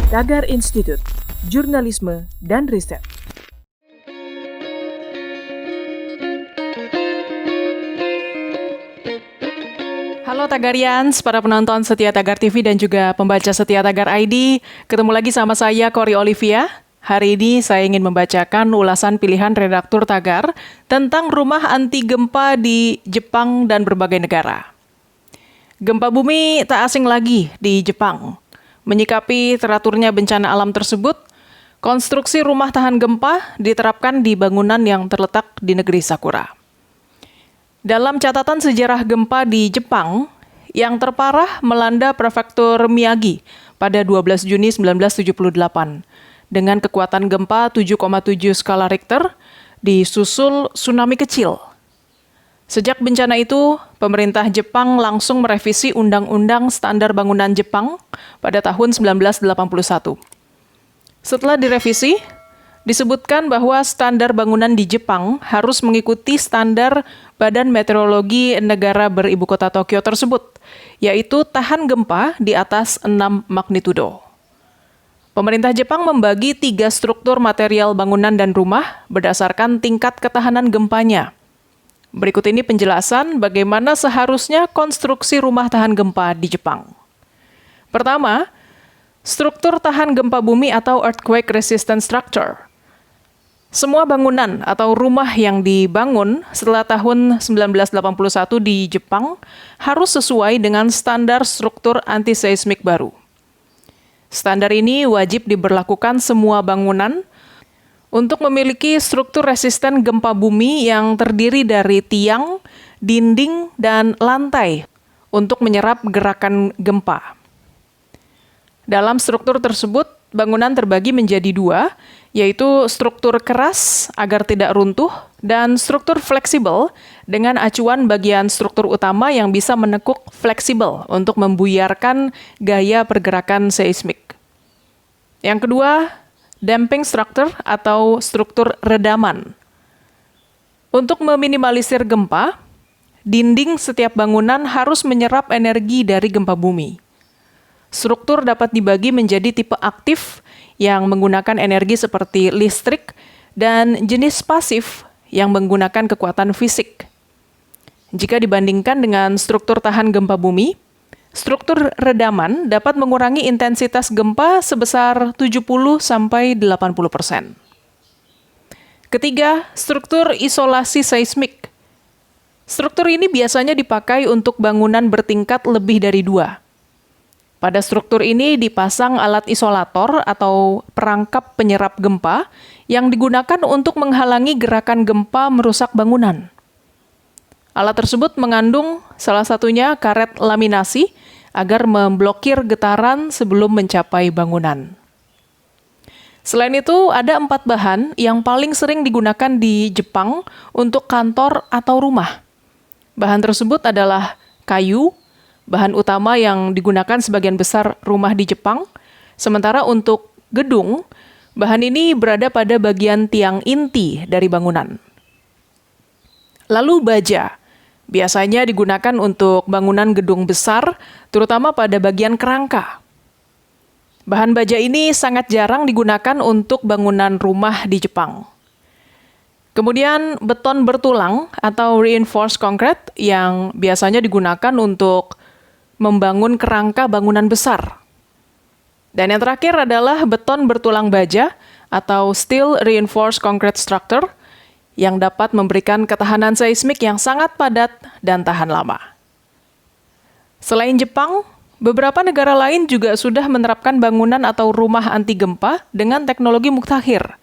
Tagar Institut, Jurnalisme dan Riset. Halo Tagarians, para penonton setia Tagar TV dan juga pembaca setia Tagar ID. Ketemu lagi sama saya, Kori Olivia. Hari ini saya ingin membacakan ulasan pilihan redaktur Tagar tentang rumah anti gempa di Jepang dan berbagai negara. Gempa bumi tak asing lagi di Jepang. Menyikapi teraturnya bencana alam tersebut, konstruksi rumah tahan gempa diterapkan di bangunan yang terletak di negeri Sakura. Dalam catatan sejarah gempa di Jepang, yang terparah melanda prefektur Miyagi pada 12 Juni 1978 dengan kekuatan gempa 7,7 skala Richter disusul tsunami kecil. Sejak bencana itu, pemerintah Jepang langsung merevisi Undang-Undang Standar Bangunan Jepang pada tahun 1981. Setelah direvisi, disebutkan bahwa standar bangunan di Jepang harus mengikuti standar Badan Meteorologi negara beribu kota Tokyo tersebut, yaitu tahan gempa di atas 6 magnitudo. Pemerintah Jepang membagi 3 struktur material bangunan dan rumah berdasarkan tingkat ketahanan gempanya. Berikut ini penjelasan bagaimana seharusnya konstruksi rumah tahan gempa di Jepang. Pertama, struktur tahan gempa bumi atau earthquake resistant structure. Semua bangunan atau rumah yang dibangun setelah tahun 1981 di Jepang harus sesuai dengan standar struktur anti-seismik baru. Standar ini wajib diberlakukan semua bangunan untuk memiliki struktur resisten gempa bumi yang terdiri dari tiang, dinding, dan lantai untuk menyerap gerakan gempa. Dalam struktur tersebut, bangunan terbagi menjadi 2, yaitu struktur keras agar tidak runtuh dan struktur fleksibel dengan acuan bagian struktur utama yang bisa menekuk fleksibel untuk membuyarkan gaya pergerakan seismik. Yang kedua, damping structure atau struktur redaman. Untuk meminimalisir gempa, dinding setiap bangunan harus menyerap energi dari gempa bumi. Struktur dapat dibagi menjadi tipe aktif yang menggunakan energi seperti listrik dan jenis pasif yang menggunakan kekuatan fisik. Jika dibandingkan dengan struktur tahan gempa bumi, struktur redaman dapat mengurangi intensitas gempa sebesar 70-80%. Ketiga, struktur isolasi seismik. Struktur ini biasanya dipakai untuk bangunan bertingkat lebih dari 2. Pada struktur ini dipasang alat isolator atau perangkap penyerap gempa yang digunakan untuk menghalangi gerakan gempa merusak bangunan. Alat tersebut mengandung salah satunya karet laminasi agar memblokir getaran sebelum mencapai bangunan. Selain itu, ada 4 bahan yang paling sering digunakan di Jepang untuk kantor atau rumah. Bahan tersebut adalah kayu, bahan utama yang digunakan sebagian besar rumah di Jepang, sementara untuk gedung, bahan ini berada pada bagian tiang inti dari bangunan. Lalu baja, biasanya digunakan untuk bangunan gedung besar, terutama pada bagian kerangka. Bahan baja ini sangat jarang digunakan untuk bangunan rumah di Jepang. Kemudian beton bertulang atau reinforced concrete yang biasanya digunakan untuk membangun kerangka bangunan besar. Dan yang terakhir adalah beton bertulang baja atau steel reinforced concrete structure yang dapat memberikan ketahanan seismik yang sangat padat dan tahan lama. Selain Jepang, beberapa negara lain juga sudah menerapkan bangunan atau rumah anti gempa dengan teknologi mutakhir.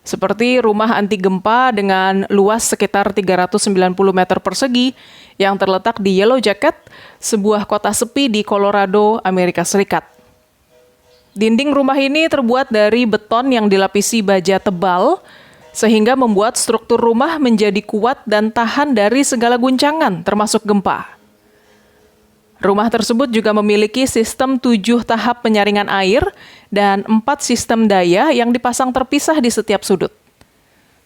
Seperti rumah anti gempa dengan luas sekitar 390 meter persegi yang terletak di Yellow Jacket, sebuah kota sepi di Colorado, Amerika Serikat. Dinding rumah ini terbuat dari beton yang dilapisi baja tebal, sehingga membuat struktur rumah menjadi kuat dan tahan dari segala guncangan, termasuk gempa. Rumah tersebut juga memiliki sistem 7 tahap penyaringan air dan 4 sistem daya yang dipasang terpisah di setiap sudut,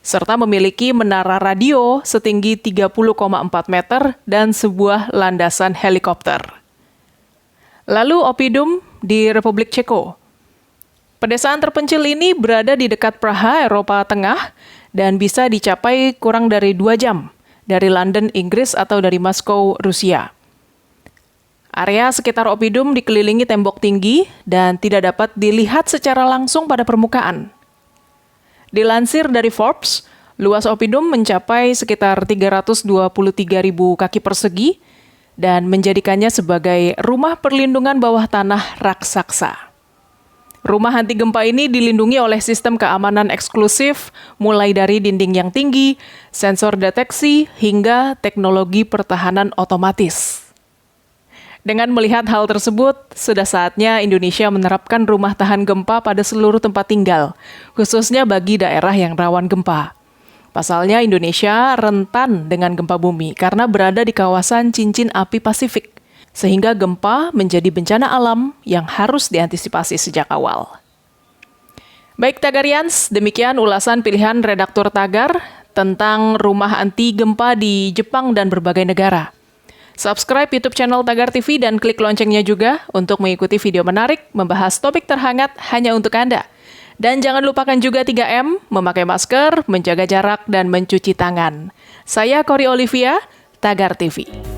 serta memiliki menara radio setinggi 30,4 meter dan sebuah landasan helikopter. Lalu Oppidum di Republik Ceko. Pedesaan terpencil ini berada di dekat Praha, Eropa Tengah, dan bisa dicapai kurang dari 2 jam dari London, Inggris, atau dari Moskow, Rusia. Area sekitar Oppidum dikelilingi tembok tinggi dan tidak dapat dilihat secara langsung pada permukaan. Dilansir dari Forbes, luas Oppidum mencapai sekitar 323.000 kaki persegi dan menjadikannya sebagai rumah perlindungan bawah tanah raksasa. Rumah anti gempa ini dilindungi oleh sistem keamanan eksklusif, mulai dari dinding yang tinggi, sensor deteksi, hingga teknologi pertahanan otomatis. Dengan melihat hal tersebut, sudah saatnya Indonesia menerapkan rumah tahan gempa pada seluruh tempat tinggal, khususnya bagi daerah yang rawan gempa. Pasalnya Indonesia rentan dengan gempa bumi karena berada di kawasan cincin api Pasifik, sehingga gempa menjadi bencana alam yang harus diantisipasi sejak awal. Baik Tagarians, demikian ulasan pilihan redaktur Tagar tentang rumah anti gempa di Jepang dan berbagai negara. Subscribe YouTube channel Tagar TV dan klik loncengnya juga untuk mengikuti video menarik membahas topik terhangat hanya untuk Anda. Dan jangan lupakan juga 3M, memakai masker, menjaga jarak, dan mencuci tangan. Saya Cory Olivia, Tagar TV.